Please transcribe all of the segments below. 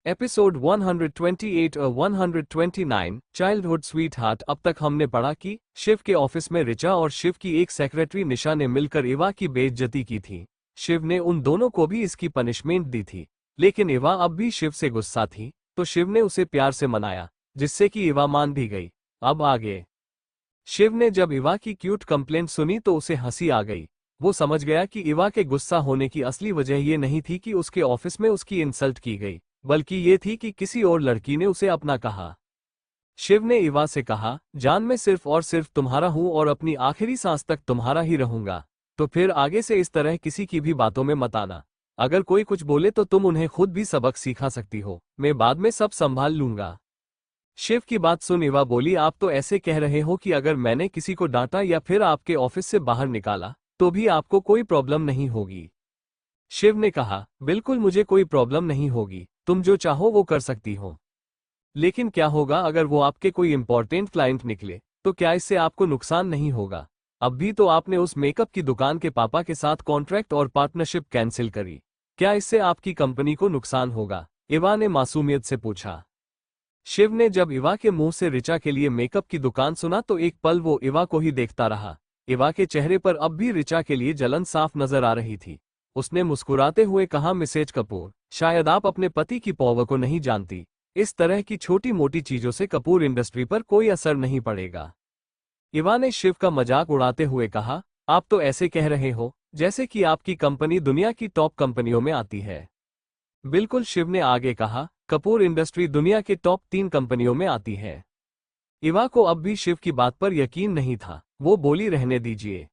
Episode 128 और 129 childhood sweetheart. अब तक हमने पढ़ा कि शिव के ऑफिस में रिचा और शिव की एक सेक्रेटरी निशा ने मिलकर इवा की बेइज्जती की थी। शिव ने उन दोनों को भी इसकी पनिशमेंट दी थी, लेकिन इवा अब भी शिव से गुस्सा थी, तो शिव ने उसे प्यार से मनाया, जिससे कि इवा मान भी गई। अब आगे। शिव ने जब इवा की क्यूट कंप्लेंट सुनी तो उसे हंसी आ गई। वो समझ गया कि इवा के गुस्सा होने की असली वजह ये नहीं थी कि उसके ऑफिस में उसकी इंसल्ट की गई, बल्कि ये थी कि किसी और लड़की ने उसे अपना कहा। शिव ने इवा से कहा, जान मैं सिर्फ और सिर्फ तुम्हारा हूं और अपनी आखिरी सांस तक तुम्हारा ही रहूंगा। तो फिर आगे से इस तरह किसी की भी बातों में मत आना। अगर कोई कुछ बोले तो तुम उन्हें खुद भी सबक सिखा सकती हो, मैं बाद में सब संभाल लूंगा। शिव की बात सुन इवा बोली, आप तो ऐसे कह रहे हो कि अगर मैंने किसी को डांटा या फिर आपके ऑफिस से बाहर निकाला तो भी आपको कोई प्रॉब्लम नहीं होगी। शिव ने कहा, बिल्कुल मुझे कोई प्रॉब्लम नहीं होगी, तुम जो चाहो वो कर सकती हो। लेकिन क्या होगा अगर वो आपके कोई इंपॉर्टेंट क्लाइंट निकले, तो क्या इससे आपको नुकसान नहीं होगा? अब भी तो आपने उस मेकअप की दुकान के पापा के साथ कॉन्ट्रैक्ट और पार्टनरशिप कैंसिल करी, क्या इससे आपकी कंपनी को नुकसान होगा? इवा ने मासूमियत से पूछा। शिव ने जब इवा के मुंह से रिचा के लिए मेकअप की दुकान सुना तो एक पल वो इवा को ही देखता रहा। इवा के चेहरे पर अब भी रिचा के लिए जलन साफ नजर आ रही थी। उसने मुस्कुराते हुए कहा, मिसेज कपूर, शायद आप अपने पति की पॉवर को नहीं जानती। इस तरह की छोटी मोटी चीजों से कपूर इंडस्ट्री पर कोई असर नहीं पड़ेगा। इवा ने शिव का मजाक उड़ाते हुए कहा, आप तो ऐसे कह रहे हो जैसे कि आपकी कंपनी दुनिया की टॉप कंपनियों में आती है। बिल्कुल, शिव ने आगे कहा, कपूर इंडस्ट्री दुनिया के टॉप 3 कंपनियों में आती है। इवा को अब भी शिव की बात पर यकीन नहीं था। वो बोली, रहने दीजिए।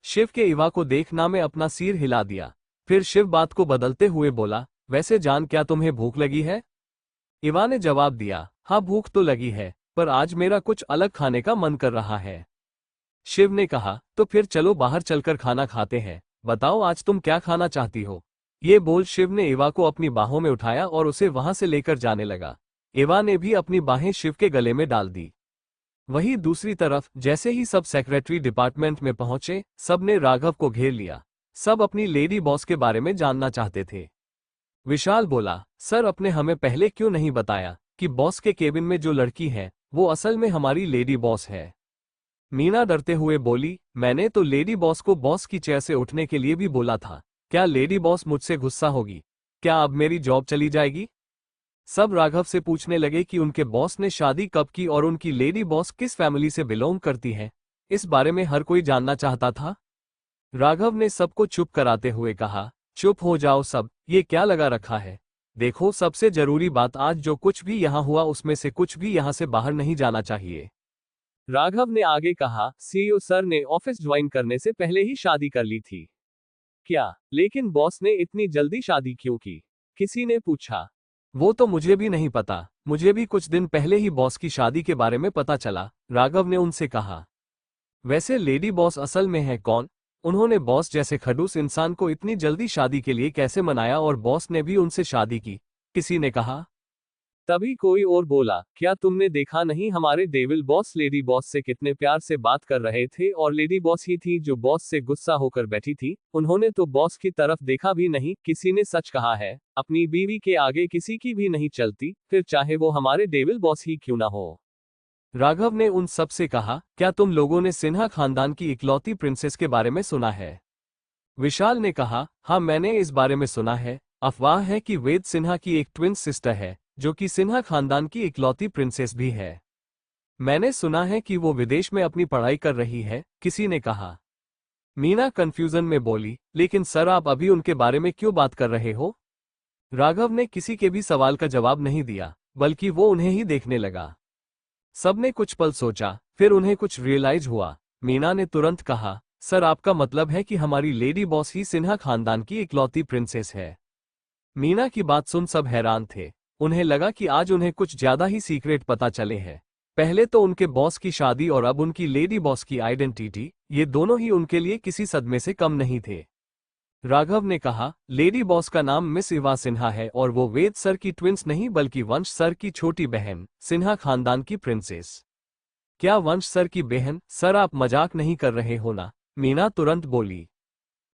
शिव के इवा को देखना में अपना सिर हिला दिया। फिर शिव बात को बदलते हुए बोला, वैसे जान, क्या तुम्हें भूख लगी है? इवा ने जवाब दिया, हाँ भूख तो लगी है, पर आज मेरा कुछ अलग खाने का मन कर रहा है। शिव ने कहा, तो फिर चलो बाहर चलकर खाना खाते हैं। बताओ आज तुम क्या खाना चाहती हो? ये बोल शिव ने इवा को अपनी बाहों में उठाया और उसे वहां से लेकर जाने लगा। इवा ने भी अपनी बाहें शिव के गले में डाल दी। वहीं दूसरी तरफ जैसे ही सब सेक्रेटरी डिपार्टमेंट में पहुंचे, सब ने राघव को घेर लिया। सब अपनी लेडी बॉस के बारे में जानना चाहते थे। विशाल बोला, सर आपने हमें पहले क्यों नहीं बताया कि बॉस के केबिन में जो लड़की है वो असल में हमारी लेडी बॉस है? मीना डरते हुए बोली, मैंने तो लेडी बॉस को बॉस की चेयर से उठने के लिए भी बोला था। क्या लेडी बॉस मुझसे गुस्सा होगी? क्या अब मेरी जॉब चली जाएगी? सब राघव से पूछने लगे कि उनके बॉस ने शादी कब की और उनकी लेडी बॉस किस फैमिली से बिलोंग करती है। इस बारे में हर कोई जानना चाहता था। राघव ने सबको चुप कराते हुए कहा, चुप हो जाओ सब, ये क्या लगा रखा है? देखो, सबसे जरूरी बात, आज जो कुछ भी यहाँ हुआ उसमें से कुछ भी यहाँ से बाहर नहीं जाना चाहिए। राघव ने आगे कहा, सीईओ सर ने ऑफिस ज्वाइन करने से पहले ही शादी कर ली थी। क्या? लेकिन बॉस ने इतनी जल्दी शादी क्यों की? किसी ने पूछा। वो तो मुझे भी नहीं पता, मुझे भी कुछ दिन पहले ही बॉस की शादी के बारे में पता चला, राघव ने उनसे कहा। वैसे लेडी बॉस असल में है कौन? उन्होंने बॉस जैसे खड़ूस इंसान को इतनी जल्दी शादी के लिए कैसे मनाया और बॉस ने भी उनसे शादी की? किसी ने कहा। तभी कोई और बोला, क्या तुमने देखा नहीं हमारे डेविल बॉस लेडी बॉस से कितने प्यार से बात कर रहे थे और लेडी बॉस ही थी जो बॉस से गुस्सा होकर बैठी थी, उन्होंने तो बॉस की तरफ देखा भी नहीं। किसी ने सच कहा है, अपनी बीवी के आगे किसी की भी नहीं चलती, फिर चाहे वो हमारे डेविल बॉस ही क्यों ना हो। राघव ने उन सब से कहा, क्या तुम लोगों ने सिन्हा खानदान की इकलौती प्रिंसेस के बारे में सुना है? विशाल ने कहा, हाँ मैंने इस बारे में सुना है। अफवाह है कि वेद सिन्हा की एक ट्विन सिस्टर है जो कि सिन्हा खानदान की इकलौती प्रिंसेस भी है। मैंने सुना है कि वो विदेश में अपनी पढ़ाई कर रही है, किसी ने कहा। मीना कंफ्यूजन में बोली, लेकिन सर आप अभी उनके बारे में क्यों बात कर रहे हो? राघव ने किसी के भी सवाल का जवाब नहीं दिया, बल्कि वो उन्हें ही देखने लगा। सबने कुछ पल सोचा, फिर उन्हें कुछ रियलाइज हुआ। मीना ने तुरंत कहा, सर आपका मतलब है कि हमारी लेडी बॉस ही सिन्हा खानदान की इकलौती प्रिंसेस है? मीना की बात सुन सब हैरान थे। उन्हें लगा कि आज उन्हें कुछ ज्यादा ही सीक्रेट पता चले हैं। पहले तो उनके बॉस की शादी और अब उनकी लेडी बॉस की आइडेंटिटी, ये दोनों ही उनके लिए किसी सदमे से कम नहीं थे। राघव ने कहा, लेडी बॉस का नाम मिस इवा सिन्हा है और वो वेद सर की ट्विंस नहीं बल्कि वंश सर की छोटी बहन, सिन्हा खानदान की प्रिंसेस। क्या वंश सर की बहन? सर आप मजाक नहीं कर रहे हो ना? मीना तुरंत बोली।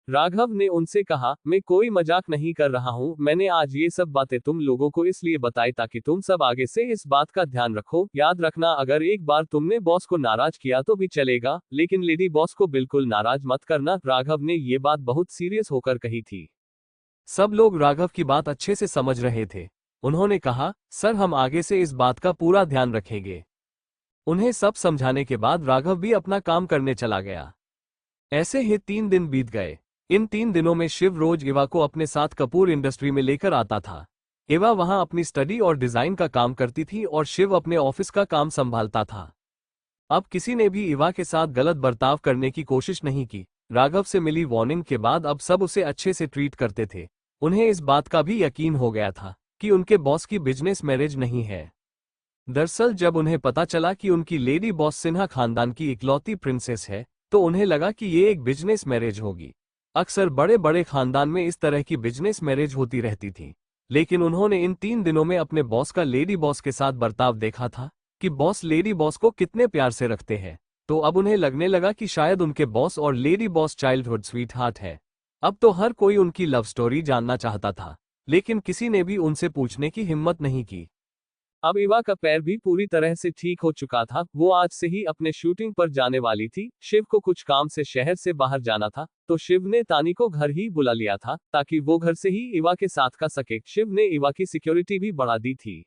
राघव ने उनसे कहा, मैं कोई मजाक नहीं कर रहा हूँ, मैंने आज ये सब बातें तुम लोगों को इसलिए बताई ताकि तुम सब आगे से इस बात का ध्यान रखो। याद रखना, अगर एक बार तुमने बॉस को नाराज किया तो भी चलेगा, लेकिन लेडी बॉस को बिल्कुल नाराज मत करना। राघव ने ये बात बहुत सीरियस होकर कही थी। सब लोग राघव की बात अच्छे से समझ रहे थे। उन्होंने कहा, सर हम आगे से इस बात का पूरा ध्यान रखेंगे। उन्हें सब समझाने के बाद राघव भी अपना काम करने चला गया। ऐसे ही 3 दिन बीत गए। इन 3 दिनों में शिव रोज इवा को अपने साथ कपूर इंडस्ट्री में लेकर आता था। इवा वहां अपनी स्टडी और डिजाइन का काम करती थी और शिव अपने ऑफिस का काम संभालता था। अब किसी ने भी इवा के साथ गलत बर्ताव करने की कोशिश नहीं की। राघव से मिली वार्निंग के बाद अब सब उसे अच्छे से ट्रीट करते थे। उन्हें इस बात का भी यकीन हो गया था कि उनके बॉस की बिजनेस मैरिज नहीं है। दरअसल जब उन्हें पता चला कि उनकी लेडी बॉस सिन्हा खानदान की इकलौती प्रिंसेस है, तो उन्हें लगा कि ये एक बिजनेस मैरिज होगी। अक्सर बड़े बड़े खानदान में इस तरह की बिजनेस मैरिज होती रहती थी, लेकिन उन्होंने इन 3 दिनों में अपने बॉस का लेडी बॉस के साथ बर्ताव देखा था कि बॉस लेडी बॉस को कितने प्यार से रखते हैं। तो अब उन्हें लगने लगा कि शायद उनके बॉस और lady boss childhood sweet heart है। अब तो हर कोई उनकी लव स्टोरी जानना चाहता था, लेकिन किसी ने भी उनसे पूछने की हिम्मत नहीं की। अब इवा का पैर भी पूरी तरह से ठीक हो चुका था। वो आज से ही अपने शूटिंग पर जाने वाली थी। शिव को कुछ काम से शहर से बाहर जाना था, तो शिव ने तानी को घर ही बुला लिया था ताकि वो घर से ही इवा के साथ का सके। शिव ने इवा की सिक्योरिटी भी बढ़ा दी थी।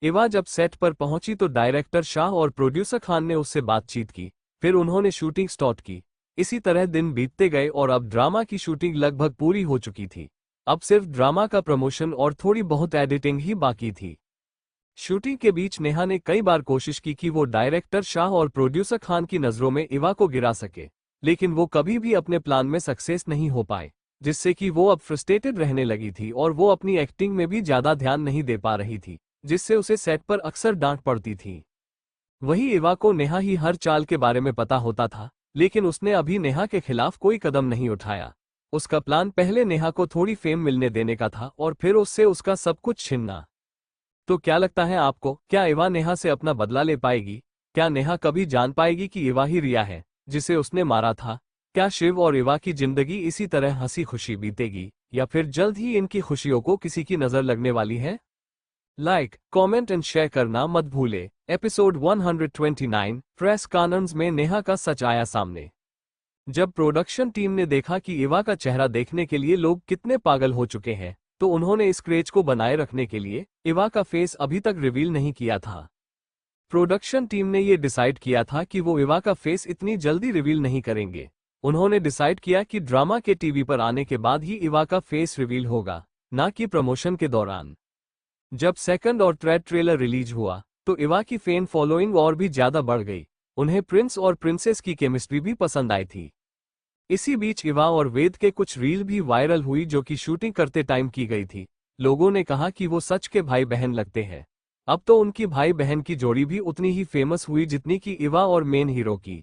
इवा जब सेट पर पहुंची तो डायरेक्टर शाह और प्रोड्यूसर खान ने उससे बातचीत की। फिर उन्होंने शूटिंग स्टार्ट की। इसी तरह दिन बीतते गए और अब ड्रामा की शूटिंग लगभग पूरी हो चुकी थी। अब सिर्फ ड्रामा का प्रमोशन और थोड़ी बहुत एडिटिंग ही बाकी थी। शूटिंग के बीच नेहा ने कई बार कोशिश की कि वो डायरेक्टर शाह और प्रोड्यूसर खान की नजरों में इवा को गिरा सके, लेकिन वो कभी भी अपने प्लान में सक्सेस नहीं हो पाए, जिससे कि वो अब फ्रस्ट्रेटेड रहने लगी थी और वो अपनी एक्टिंग में भी ज्यादा ध्यान नहीं दे पा रही थी, जिससे उसे सेट पर अक्सर डांट पड़ती थी। वही इवा को नेहा ही हर चाल के बारे में पता होता था, लेकिन उसने अभी नेहा के खिलाफ कोई कदम नहीं उठाया। उसका प्लान पहले नेहा को थोड़ी फेम मिलने देने का था और फिर उससे उसका सब कुछ छीनना। तो क्या लगता है आपको, क्या इवा नेहा से अपना बदला ले पाएगी? क्या नेहा कभी जान पाएगी कि इवा ही रिया है जिसे उसने मारा था? क्या शिव और इवा की जिंदगी इसी तरह हंसी खुशी बीतेगी, या फिर जल्द ही इनकी खुशियों को किसी की नजर लगने वाली है? लाइक, कमेंट एंड शेयर करना मत भूले। एपिसोड 129 प्रेस कॉन्फ्रेंस में नेहा का सच आया सामने। जब प्रोडक्शन टीम ने देखा कि इवा का चेहरा देखने के लिए लोग कितने पागल हो चुके हैं, तो उन्होंने इस क्रेज को बनाए रखने के लिए इवा का फेस अभी तक रिवील नहीं किया था। प्रोडक्शन टीम ने यह डिसाइड किया था कि वो इवा का फेस इतनी जल्दी रिवील नहीं करेंगे। उन्होंने डिसाइड किया कि ड्रामा के टीवी पर आने के बाद ही इवा का फेस रिवील होगा, ना कि प्रमोशन के दौरान। जब सेकंड और थर्ड ट्रेलर रिलीज हुआ तो इवा की फैन फॉलोइंग और भी ज्यादा बढ़ गई। उन्हें प्रिंस और प्रिंसेस की केमिस्ट्री भी पसंद आई थी। इसी बीच इवा और वेद के कुछ रील भी वायरल हुई जो कि शूटिंग करते टाइम की गई थी। लोगों ने कहा कि वो सच के भाई बहन लगते हैं। अब तो उनकी भाई बहन की जोड़ी भी उतनी ही फेमस हुई जितनी कि इवा और मेन हीरो की।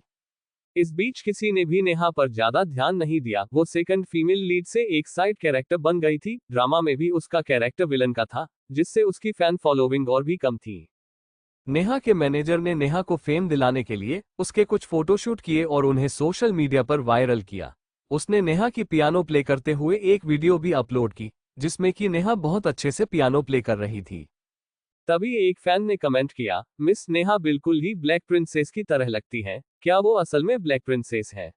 इस बीच किसी ने भी नेहा पर ज्यादा ध्यान नहीं दिया। वो सेकंड फीमेल लीड से एक साइड कैरेक्टर बन गई थी। ड्रामा में भी उसका कैरेक्टर विलन का था, जिससे उसकी फैन फॉलोइंग और भी कम थी। नेहा के मैनेजर ने नेहा को फेम दिलाने के लिए उसके कुछ फोटोशूट किए और उन्हें सोशल मीडिया पर वायरल किया। उसने नेहा की पियानो प्ले करते हुए एक वीडियो भी अपलोड की, जिसमें कि नेहा बहुत अच्छे से पियानो प्ले कर रही थी। तभी एक फैन ने कमेंट किया, मिस नेहा बिल्कुल ही ब्लैक प्रिंसेस की तरह लगती हैं, क्या वो असल में ब्लैक प्रिंसेस है?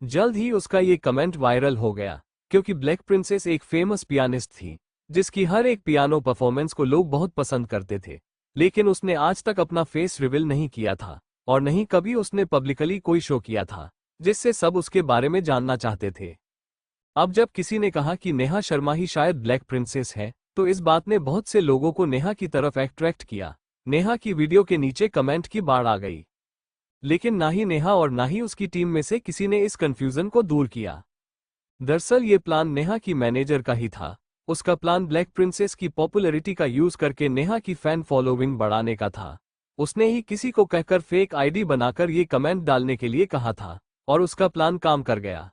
जल्द ही उसका ये कमेंट वायरल हो गया, क्योंकि ब्लैक प्रिंसेस एक फेमस पियानिस्ट थी, जिसकी हर एक पियानो परफॉर्मेंस को लोग बहुत पसंद करते थे। लेकिन उसने आज तक अपना फेस रिवील नहीं किया था और नहीं कभी उसने पब्लिकली कोई शो किया था, जिससे सब उसके बारे में जानना चाहते थे। अब जब किसी ने कहा कि नेहा शर्मा ही शायद ब्लैक प्रिंसेस है, तो इस बात ने बहुत से लोगों को नेहा की तरफ अट्रैक्ट किया। नेहा की वीडियो के नीचे कमेंट की बाढ़ आ गई। लेकिन ना ही नेहा और ना ही उसकी टीम में से किसी ने इस कंफ्यूजन को दूर किया। दरअसल ये प्लान नेहा की मैनेजर का ही था। उसका प्लान ब्लैक प्रिंसेस की पॉपुलैरिटी का यूज करके नेहा की फैन फॉलोइंग बढ़ाने का था। उसने ही किसी को कहकर फेक आईडी बनाकर ये कमेंट डालने के लिए कहा था, और उसका प्लान काम कर गया।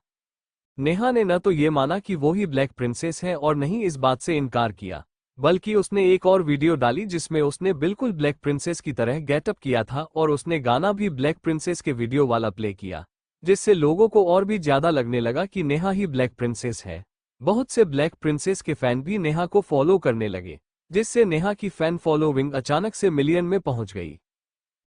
नेहा ने न तो ये माना कि वो ही ब्लैक प्रिंसेस है और नहीं इस बात से इनकार किया, बल्कि उसने एक और वीडियो डाली जिसमें उसने बिल्कुल ब्लैक प्रिंसेस की तरह गेटअप किया था और उसने गाना भी ब्लैक प्रिंसेस के वीडियो वाला प्ले किया, जिससे लोगों को और भी ज्यादा लगने लगा कि नेहा ही ब्लैक प्रिंसेस है। बहुत से ब्लैक प्रिंसेस के फैन भी नेहा को फॉलो करने लगे, जिससे नेहा की फैन फॉलोइंग अचानक से मिलियन में पहुंच गई,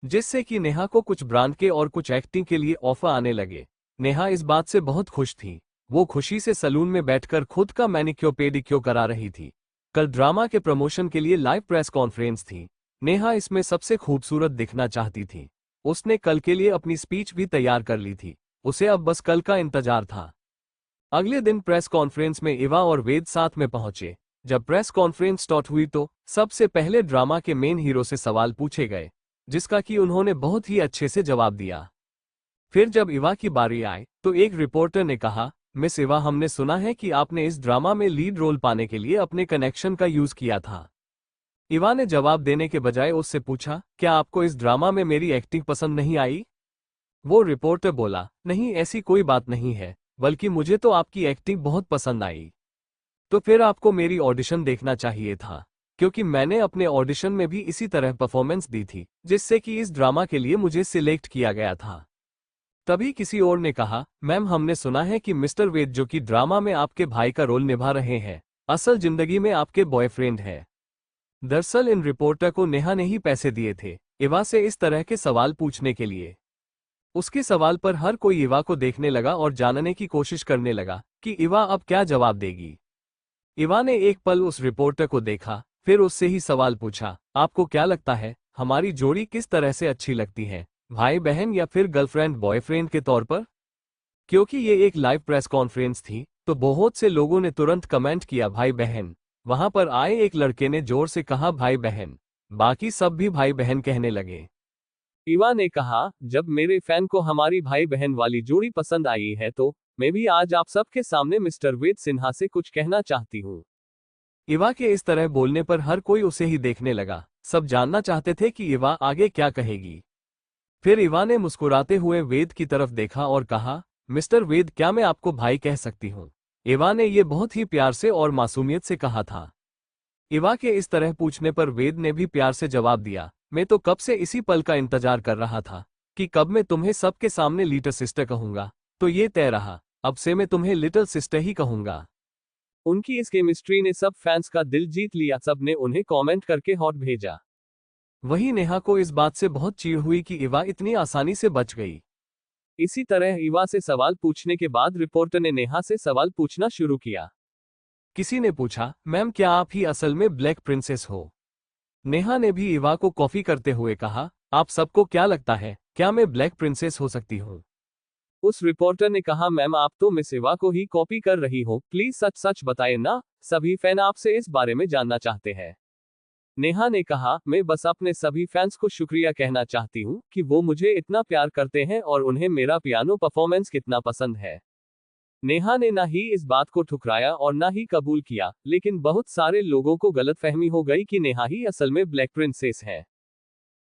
जिससे कि नेहा को कुछ ब्रांड के और कुछ एक्टिंग के लिए ऑफर आने लगे। नेहा इस बात से बहुत खुश थी। वो खुशी से सलून में बैठकर खुद का मैनिक्योर पेडिक्योर करा रही थी। कल ड्रामा के प्रमोशन के लिए लाइव प्रेस कॉन्फ्रेंस थी। नेहा इसमें सबसे खूबसूरत दिखना चाहती थी। उसने कल के लिए अपनी स्पीच भी तैयार कर ली थी। उसे अब बस कल का इंतजार था। अगले दिन प्रेस कॉन्फ्रेंस में इवा और वेद साथ में पहुंचे। जब प्रेस कॉन्फ्रेंस स्टार्ट हुई तो सबसे पहले ड्रामा के मेन हीरो से सवाल पूछे गए, जिसका कि उन्होंने बहुत ही अच्छे से जवाब दिया। फिर जब इवा की बारी आई तो एक रिपोर्टर ने कहा, मिस इवा, हमने सुना है कि आपने इस ड्रामा में लीड रोल पाने के लिए अपने कनेक्शन का यूज किया था। इवा ने जवाब देने के बजाय उससे पूछा, क्या आपको इस ड्रामा में मेरी एक्टिंग पसंद नहीं आई? वो रिपोर्टर बोला, नहीं, ऐसी कोई बात नहीं है, बल्कि मुझे तो आपकी एक्टिंग बहुत पसंद आई। तो फिर आपको मेरी ऑडिशन देखना चाहिए था, क्योंकि मैंने अपने ऑडिशन में भी इसी तरह परफॉर्मेंस दी थी, जिससे कि इस ड्रामा के लिए मुझे सिलेक्ट किया गया था। तभी किसी और ने कहा, मैम, हमने सुना है कि मिस्टर वेद, जो कि ड्रामा में आपके भाई का रोल निभा रहे हैं, असल जिंदगी में आपके बॉयफ्रेंड है। दरअसल इन रिपोर्टर को नेहा ने ही पैसे दिए थे इवा से इस तरह के सवाल पूछने के लिए। उसके सवाल पर हर कोई इवा को देखने लगा और जानने की कोशिश करने लगा कि इवा अब क्या जवाब देगी। इवा ने एक पल उस रिपोर्टर को देखा, फिर उससे ही सवाल पूछा, आपको क्या लगता है हमारी जोड़ी किस तरह से अच्छी लगती है, भाई बहन या फिर गर्लफ्रेंड बॉयफ्रेंड के तौर पर? क्योंकि ये एक लाइव प्रेस कॉन्फ्रेंस थी तो बहुत से लोगों ने तुरंत कमेंट किया भाई बहन। वहां पर आए एक लड़के ने जोर से कहा भाई बहन। बाकी सब भी भाई बहन कहने लगे। इवा ने कहा, जब मेरे फैन को हमारी भाई बहन वाली जोड़ी पसंद आई है तो मैं भी आज आप सबके सामने मिस्टर वेद सिन्हा से कुछ कहना चाहती हूँ। इवा के इस तरह बोलने पर हर कोई उसे ही देखने लगा। सब जानना चाहते थे कि इवा आगे क्या कहेगी। फिर इवा ने मुस्कुराते हुए वेद की तरफ देखा और कहा, मिस्टर वेद, क्या मैं आपको भाई कह सकती हूँ? इवा ने ये बहुत ही प्यार से और मासूमियत से कहा था। इवा के इस तरह पूछने पर वेद ने भी प्यार से जवाब दिया, मैं तो कब से इसी पल का इंतजार कर रहा था कि कब मैं तुम्हें सबके सामने लिटिल सिस्टर कहूंगा। तो ये तय रहा, अब से मैं तुम्हें लिटिल सिस्टर ही कहूंगा। उनकी इस केमिस्ट्री ने सब फैंस का दिल जीत लिया। सब ने उन्हें कमेंट करके हॉट भेजा। वहीं नेहा को इस बात से बहुत चिढ़ हुई कि इवा इतनी आसानी से बच गई। इसी तरह इवा से सवाल पूछने के बाद रिपोर्टर ने नेहा से सवाल पूछना शुरू किया। किसी ने पूछा, मैम, क्या आप ही असल में ब्लैक प्रिंसेस हो? नेहा ने भी इवा को कॉफी करते हुए कहा, आप सबको क्या लगता है, क्या मैं ब्लैक प्रिंसेस हो सकती हूँ? उस रिपोर्टर ने कहा, मैम, आप तो मिस इवा को ही कॉपी कर रही हो, प्लीज सच सच बताएं ना, सभी फैन आपसे इस बारे में जानना चाहते हैं। नेहा ने कहा, मैं बस अपने सभी फैंस को शुक्रिया कहना चाहती हूँ कि वो मुझे इतना प्यार करते हैं और उन्हें मेरा पियानो परफॉर्मेंस कितना पसंद है। नेहा ने ना ही इस बात को ठुकराया और ना ही कबूल किया, लेकिन बहुत सारे लोगों को गलतफहमी हो गई कि नेहा ही असल में ब्लैक प्रिंसेस है।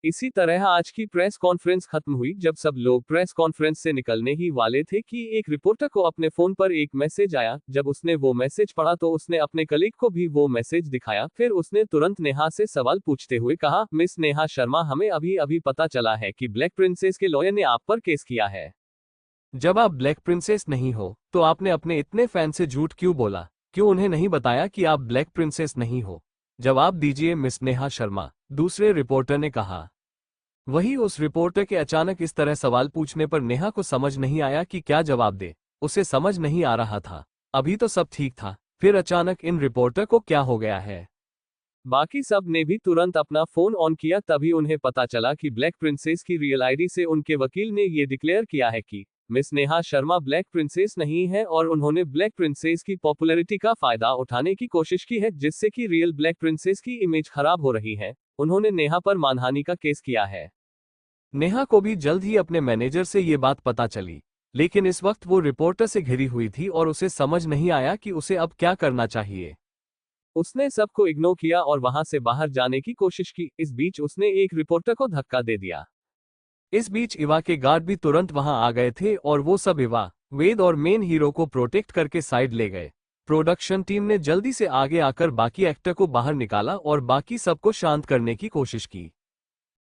इसी तरह आज की प्रेस कॉन्फ्रेंस खत्म हुई। जब सब लोग प्रेस कॉन्फ्रेंस से निकलने ही वाले थे कि एक रिपोर्टर को अपने फोन पर एक मैसेज आया। जब उसने वो मैसेज पढ़ा तो उसने अपने कलीग को भी वो मैसेज दिखाया। फिर उसने तुरंत नेहा से सवाल पूछते हुए कहा, मिस नेहा शर्मा, हमें अभी अभी पता चला है कि ब्लैक प्रिंसेस के लॉयर ने आप पर केस किया है। जब आप ब्लैक प्रिंसेस नहीं हो तो आपने अपने इतने फैन से झूठ क्यों बोला? क्यों उन्हें नहीं बताया कि आप ब्लैक प्रिंसेस नहीं हो? जवाब दीजिए मिस नेहा शर्मा, दूसरे रिपोर्टर ने कहा। वही उस रिपोर्टर के अचानक इस तरह सवाल पूछने पर नेहा को समझ नहीं आया कि क्या जवाब दे। उसे समझ नहीं आ रहा था। अभी तो सब ठीक था, फिर अचानक इन रिपोर्टर को क्या हो गया है? बाकी सब ने भी तुरंत अपना फोन ऑन किया। तभी उन्हें पता चला कि ब्लैक प्रिंसेस की रियल आईडी से उनके वकील ने ये डिक्लेयर किया है कि miss Neha Sharma black princess नहीं है और उन्होंने ब्लैक प्रिंसेस की पॉपुलैरिटी का फायदा उठाने की कोशिश की है, जिससे कि रियल ब्लैक प्रिंसेस की इमेज खराब हो रही है। उन्होंने नेहा पर मानहानि का केस किया है। नेहा को भी जल्द ही अपने मैनेजर से ये बात पता चली, लेकिन इस वक्त वो रिपोर्टर से घिरी हुई थी और उसे समझ नहीं आया कि उसे अब क्या करना चाहिए। उसने सबको इग्नोर किया और वहां से बाहर जाने की कोशिश की। इस बीच उसने एक रिपोर्टर को धक्का दे दिया। इस बीच इवा के गार्ड भी तुरंत वहां आ गए थे और वो सब इवा, वेद और मेन हीरो को प्रोटेक्ट करके साइड ले गए। प्रोडक्शन टीम ने जल्दी से आगे आकर बाकी एक्टर को बाहर निकाला और बाकी सबको शांत करने की कोशिश की।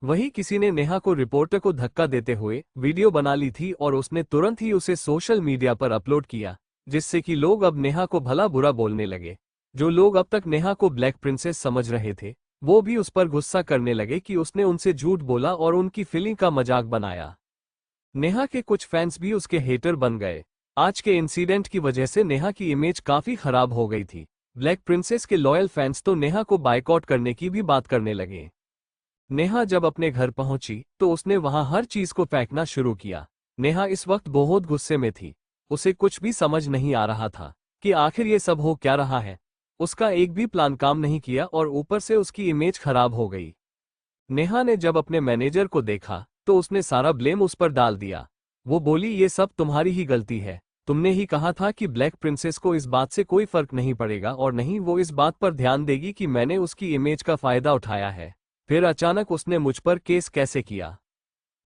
वहीं किसी ने नेहा को रिपोर्टर को धक्का देते हुए वीडियो बना ली थी और उसने तुरंत ही उसे सोशल मीडिया पर अपलोड किया, जिससे कि लोग अब नेहा को भला बुरा बोलने लगे। जो लोग अब तक नेहा को ब्लैक प्रिंसेस समझ रहे थे, वो भी उस पर गुस्सा करने लगे कि उसने उनसे झूठ बोला और उनकी फीलिंग का मजाक बनाया। नेहा के कुछ फैंस भी उसके हेटर बन गए। आज के इंसिडेंट की वजह से नेहा की इमेज काफी खराब हो गई थी। ब्लैक प्रिंसेस के लॉयल फैंस तो नेहा को बायकॉट करने की भी बात करने लगे। नेहा जब अपने घर पहुंची तो उसने वहां हर चीज को फेंकना शुरू किया। नेहा इस वक्त बहुत गुस्से में थी। उसे कुछ भी समझ नहीं आ रहा था कि आखिर ये सब हो क्या रहा है। उसका एक भी प्लान काम नहीं किया और ऊपर से उसकी इमेज खराब हो गई। नेहा ने जब अपने मैनेजर को देखा तो उसने सारा ब्लेम उस पर डाल दिया। वो बोली, ये सब तुम्हारी ही गलती है। तुमने ही कहा था कि ब्लैक प्रिंसेस को इस बात से कोई फर्क नहीं पड़ेगा और नहीं वो इस बात पर ध्यान देगी कि मैंने उसकी इमेज का फायदा उठाया है। फिर अचानक उसने मुझ पर केस कैसे किया।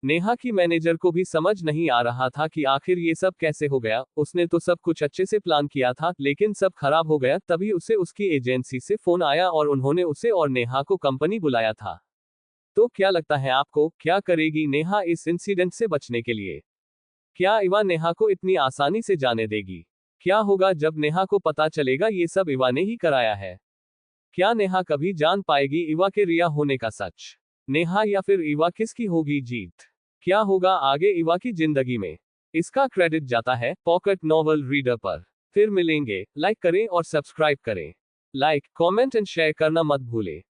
नेहा की मैनेजर को भी समझ नहीं आ रहा था कि आखिर ये सब कैसे हो गया। उसने तो सब कुछ अच्छे से प्लान किया था, लेकिन सब खराब हो गया। तभी उसे उसकी एजेंसी से फोन आया और उन्होंने उसे और नेहा को कंपनी बुलाया था। तो क्या लगता है आपको, क्या करेगी नेहा इस इंसिडेंट से बचने के लिए? क्या इवा नेहा को इतनी आसानी से जाने देगी? क्या होगा जब नेहा को पता चलेगा ये सब इवा ने ही कराया है? क्या नेहा कभी जान पाएगी इवा के रिया होने का सच? नेहा या फिर इवा, किसकी होगी जीत? क्या होगा आगे इवा की जिंदगी में? इसका क्रेडिट जाता है पॉकेट नॉवल रीडर पर। फिर मिलेंगे, लाइक करें और सब्सक्राइब करें। लाइक, कमेंट एंड शेयर करना मत भूलें।